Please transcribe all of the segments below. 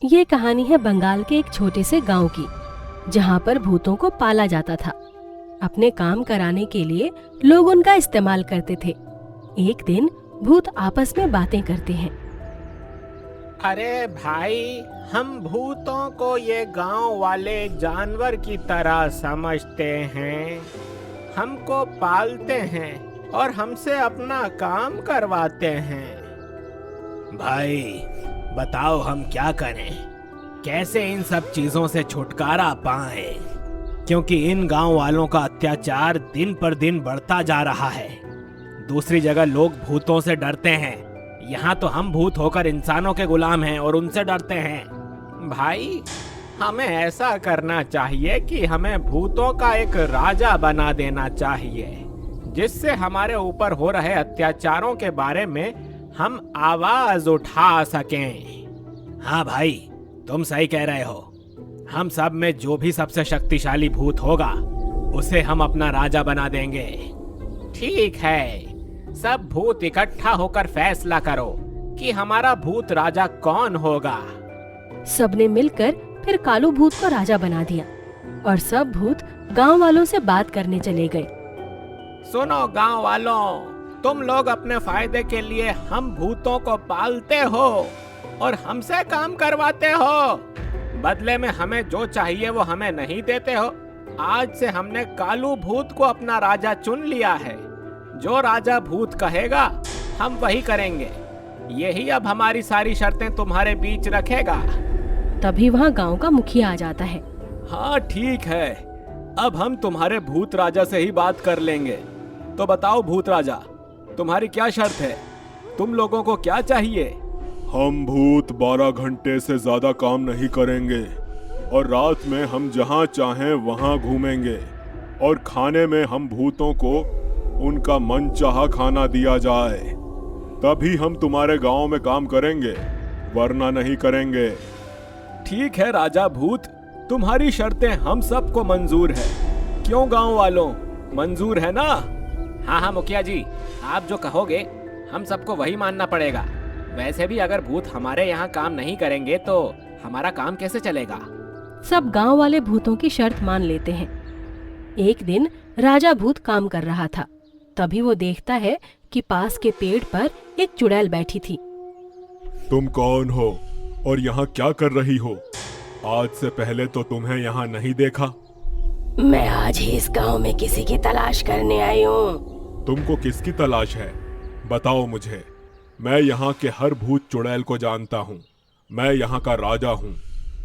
ये कहानी है बंगाल के एक छोटे से गांव की, जहां पर भूतों को पाला जाता था। अपने काम कराने के लिए लोग उनका इस्तेमाल करते थे। एक दिन भूत आपस में बातें करते हैं। अरे भाई, हम भूतों को ये गांव वाले जानवर की तरह समझते हैं। हमको पालते हैं और हमसे अपना काम करवाते हैं। भाई बताओ, हम क्या करें? कैसे इन सब चीजों से छुटकारा पाएं? क्योंकि इन गांव वालों का अत्याचार दिन पर दिन बढ़ता जा रहा है। दूसरी जगह लोग भूतों से डरते हैं, यहाँ तो हम भूत होकर इंसानों के गुलाम हैं और उनसे डरते हैं। भाई, हमें ऐसा करना चाहिए कि हमें भूतों का एक राजा बना देना चाहिए, जिससे हमारे ऊपर हो रहे अत्याचारों के बारे में हम आवाज उठा सकें। हाँ भाई, तुम सही कह रहे हो। हम सब में जो भी सबसे शक्तिशाली भूत होगा, उसे हम अपना राजा बना देंगे। ठीक है, सब भूत इकट्ठा होकर फैसला करो कि हमारा भूत राजा कौन होगा। सबने मिलकर फिर कालू भूत को राजा बना दिया और सब भूत गांव वालों से बात करने चले गए। सुनो गांव वालों, तुम लोग अपने फायदे के लिए हम भूतों को पालते हो और हमसे काम करवाते हो। बदले में हमें जो चाहिए वो हमें नहीं देते हो। आज से हमने कालू भूत को अपना राजा चुन लिया है। जो राजा भूत कहेगा हम वही करेंगे। यही अब हमारी सारी शर्तें तुम्हारे बीच रखेगा। तभी वहाँ गांव का मुखिया आ जाता है। हाँ ठीक है, अब हम तुम्हारे भूत राजा से ही बात कर लेंगे। तो बताओ भूत राजा, तुम्हारी क्या शर्त है? तुम लोगों को क्या चाहिए? हम भूत 12 घंटे से ज्यादा काम नहीं करेंगे और रात में हम जहाँ चाहें वहाँ घूमेंगे और खाने में हम भूतों को उनका मनचाहा खाना दिया जाए, तभी हम तुम्हारे गांव में काम करेंगे, वरना नहीं करेंगे। ठीक है राजा भूत, तुम्हारी शर्तें हम सबको मंजूर है। क्यों गांव वालों, मंजूर है ना? हाँ हाँ मुखिया जी, आप जो कहोगे हम सबको वही मानना पड़ेगा। वैसे भी अगर भूत हमारे यहाँ काम नहीं करेंगे तो हमारा काम कैसे चलेगा? सब गांव वाले भूतों की शर्त मान लेते हैं। एक दिन राजा भूत काम कर रहा था। तभी वो देखता है कि पास के पेड़ पर एक चुड़ैल बैठी थी। तुम कौन हो और यहाँ क्या कर रही हो? आज से पहले तो तुम्हें यहाँ नहीं देखा। मैं आज ही इस गांव में किसी की तलाश करने आई हूँ। तुमको किसकी तलाश है? बताओ मुझे। मैं यहाँ के हर भूत चुड़ैल को जानता हूँ। मैं यहाँ का राजा हूँ,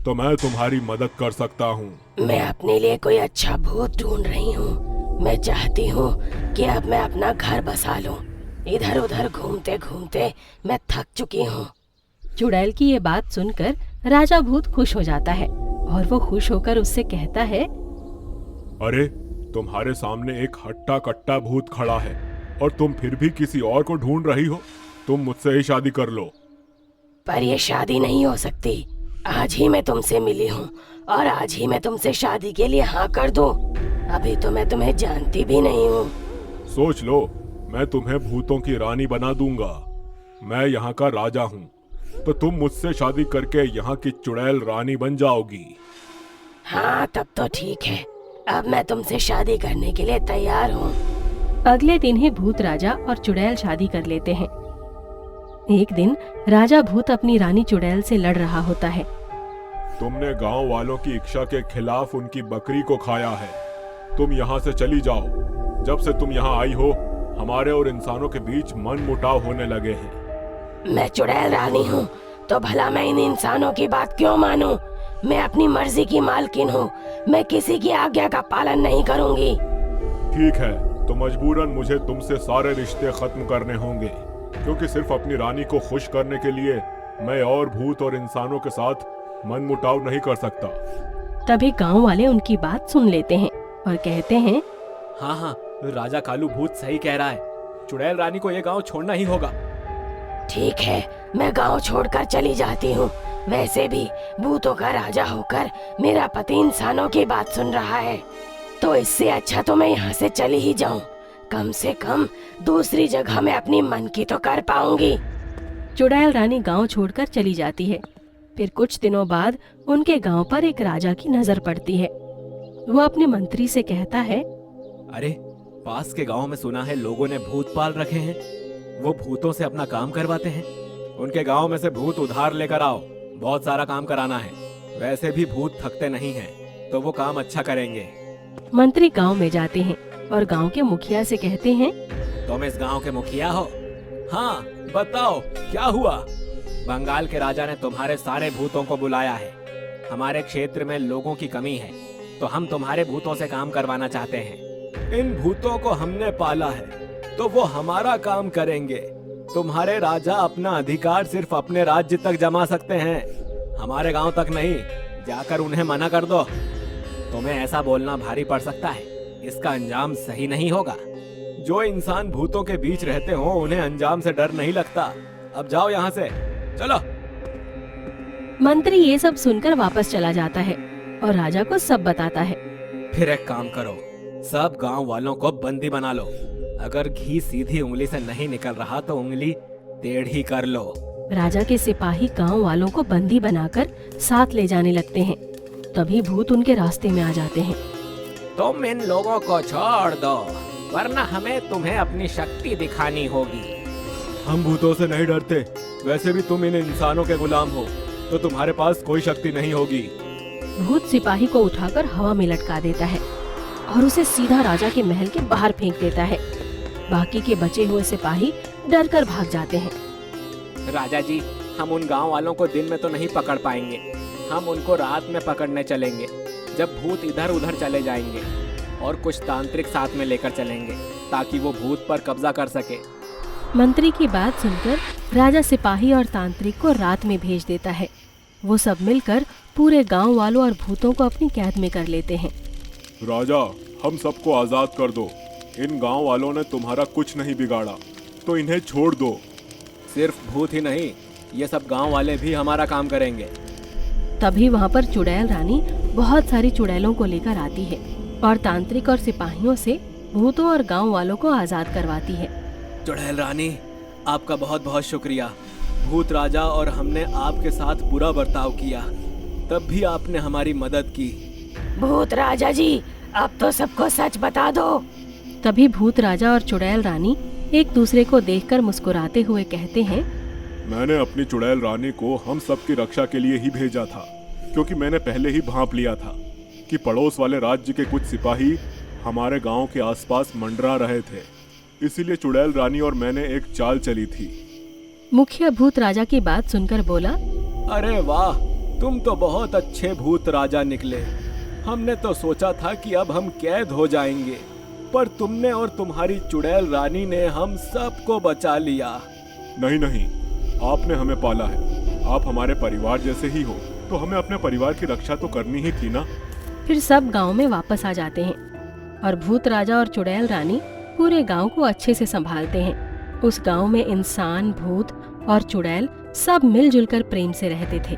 तो मैं तुम्हारी मदद कर सकता हूँ। मैं अपने लिए कोई अच्छा भूत ढूंढ रही हूँ। मैं चाहती हूँ कि अब मैं अपना घर बसा लूँ। इधर उधर घूमते घूमते मैं थक चुकी हूँ। चुड़ैल की ये बात सुनकर राजा भूत खुश हो जाता है और वो खुश होकर उससे कहता है, अरे, तुम्हारे सामने एक हट्टा कट्टा भूत खड़ा है और तुम फिर भी किसी और को ढूंढ रही हो। तुम मुझसे ही शादी कर लो। पर ये शादी नहीं हो सकती। आज ही मैं तुमसे मिली हूँ और आज ही मैं तुमसे शादी के लिए हाँ कर दूँ। अभी तो मैं तुम्हें जानती भी नहीं हूँ। सोच लो, मैं तुम्हें भूतों की रानी बना दूंगा। मैं यहाँ का राजा हूँ, तो तुम मुझसे शादी करके यहाँ की चुड़ैल रानी बन जाओगी। हाँ, तब तो ठीक है। अब मैं तुमसे शादी करने के लिए तैयार हूँ। अगले दिन ही भूत राजा और चुड़ैल शादी कर लेते हैं। एक दिन राजा भूत अपनी रानी चुड़ैल से लड़ रहा होता है। तुमने गांव वालों की इच्छा के खिलाफ उनकी बकरी को खाया है। तुम यहाँ से चली जाओ। जब से तुम यहाँ आई हो, हमारे और इंसानों के बीच मनमुटाव होने लगे हैं। मैं चुड़ैल रानी हूँ, तो भला मैं इन इंसानों की बात क्यों मानूं? मैं अपनी मर्जी की मालकिन हूँ। मैं किसी की आज्ञा का पालन नहीं करूँगी। ठीक है, तो मजबूरन मुझे तुमसे सारे रिश्ते खत्म करने होंगे, क्योंकि सिर्फ अपनी रानी को खुश करने के लिए मैं और भूत और इंसानों के साथ मनमुटाव नहीं कर सकता। तभी गांव वाले उनकी बात सुन लेते हैं और कहते हैं, हाँ हाँ, राजा कालू भूत सही कह रहा है। चुड़ैल रानी को ये गांव छोड़ना ही होगा। ठीक है, मैं गांव छोड़कर चली जाती हूँ। वैसे भी भूतों का राजा होकर मेरा पति इंसानों की बात सुन रहा है, तो इससे अच्छा तो मैं यहाँ से चली ही जाऊँ। कम से कम दूसरी जगह मैं अपनी मन की तो कर पाऊंगी। चुड़ैल रानी गांव छोड़कर चली जाती है। फिर कुछ दिनों बाद उनके गांव पर एक राजा की नजर पड़ती है। वो अपने मंत्री से कहता है, अरे पास के गांव में सुना है लोगों ने भूत पाल रखे हैं। वो भूतों से अपना काम करवाते हैं। उनके गांव में से भूत उधार लेकर आओ, बहुत सारा काम कराना है। वैसे भी भूत थकते नहीं हैं, तो वो काम अच्छा करेंगे। मंत्री गांव में जाते हैं और गांव के मुखिया से कहते हैं, तुम इस गांव के मुखिया हो? हाँ, बताओ क्या हुआ? बंगाल के राजा ने तुम्हारे सारे भूतों को बुलाया है। हमारे क्षेत्र में लोगों की कमी है, तो हम तुम्हारे भूतों से काम करवाना चाहते हैं। इन भूतों को हमने पाला है, तो वो हमारा काम करेंगे। तुम्हारे राजा अपना अधिकार सिर्फ अपने राज्य तक जमा सकते हैं, हमारे गांव तक नहीं। जाकर उन्हें मना कर दो। तुम्हें ऐसा बोलना भारी पड़ सकता है, इसका अंजाम सही नहीं होगा। जो इंसान भूतों के बीच रहते हो उन्हें अंजाम से डर नहीं लगता। अब जाओ यहाँ से, चलो। मंत्री ये सब सुनकर वापस चला जाता है और राजा को सब बताता है। फिर एक काम करो, सब गांव वालों को बंदी बना लो। अगर घी सीधी उंगली से नहीं निकल रहा तो उंगली टेढ़ी कर लो। राजा के सिपाही गांव वालों को बंदी बनाकर साथ ले जाने लगते हैं। तभी भूत उनके रास्ते में आ जाते हैं। तुम इन लोगों को छोड़ दो, वरना हमें तुम्हें अपनी शक्ति दिखानी होगी। हम भूतों से नहीं डरते। वैसे भी तुम इन इंसानों के गुलाम हो, तो तुम्हारे पास कोई शक्ति नहीं होगी। भूत सिपाही को उठाकर हवा में लटका देता है और उसे सीधा राजा के महल के बाहर फेंक देता है। बाकी के बचे हुए सिपाही डर कर भाग जाते हैं। राजा जी, हम उन गांव वालों को दिन में तो नहीं पकड़ पाएंगे। हम उनको रात में पकड़ने चलेंगे, जब भूत इधर उधर चले जाएंगे, और कुछ तांत्रिक साथ में लेकर चलेंगे ताकि वो भूत पर कब्जा कर सके। मंत्री की बात सुनकर राजा सिपाही और तांत्रिक को रात में भेज देता है। वो सब मिलकर पूरे गांव वालों और भूतों को अपनी कैद में कर लेते हैं। राजा, हम सबको आजाद कर दो। इन गांव वालों ने तुम्हारा कुछ नहीं बिगाड़ा, तो इन्हें छोड़ दो। सिर्फ भूत ही नहीं, ये सब गांव वाले भी हमारा काम करेंगे। तभी वहाँ पर चुड़ैल रानी बहुत सारी चुड़ैलों को लेकर आती है और तांत्रिक और सिपाहियों से भूतों और गांव वालों को आजाद करवाती है। चुड़ैल रानी, आपका बहुत बहुत शुक्रिया। भूत राजा और हमने आपके साथ बुरा बर्ताव किया, तब भी आपने हमारी मदद की। भूत राजा जी, अब तो सबको सच बता दो। तभी भूत राजा और चुड़ैल रानी एक दूसरे को देखकर मुस्कुराते हुए कहते हैं, मैंने अपनी चुड़ैल रानी को हम सब की रक्षा के लिए ही भेजा था, क्योंकि मैंने पहले ही भांप लिया था कि पड़ोस वाले राज्य के कुछ सिपाही हमारे गांव के आसपास मंडरा रहे थे। इसीलिए चुड़ैल रानी और मैंने एक चाल चली थी। मुखिया भूत राजा की बात सुनकर बोला, अरे वाह, तुम तो बहुत अच्छे भूत राजा निकले। हमने तो सोचा था कि अब हम कैद हो जाएंगे, पर तुमने और तुम्हारी चुड़ैल रानी ने हम सबको बचा लिया। नहीं नहीं, आपने हमें पाला है। आप हमारे परिवार जैसे ही हो, तो हमें अपने परिवार की रक्षा तो करनी ही थी ना। फिर सब गांव में वापस आ जाते हैं और भूत राजा और चुड़ैल रानी पूरे गांव को अच्छे से संभालते हैं। उस गांव में इंसान, भूत और चुड़ैल सब मिलजुल कर प्रेम से रहते थे।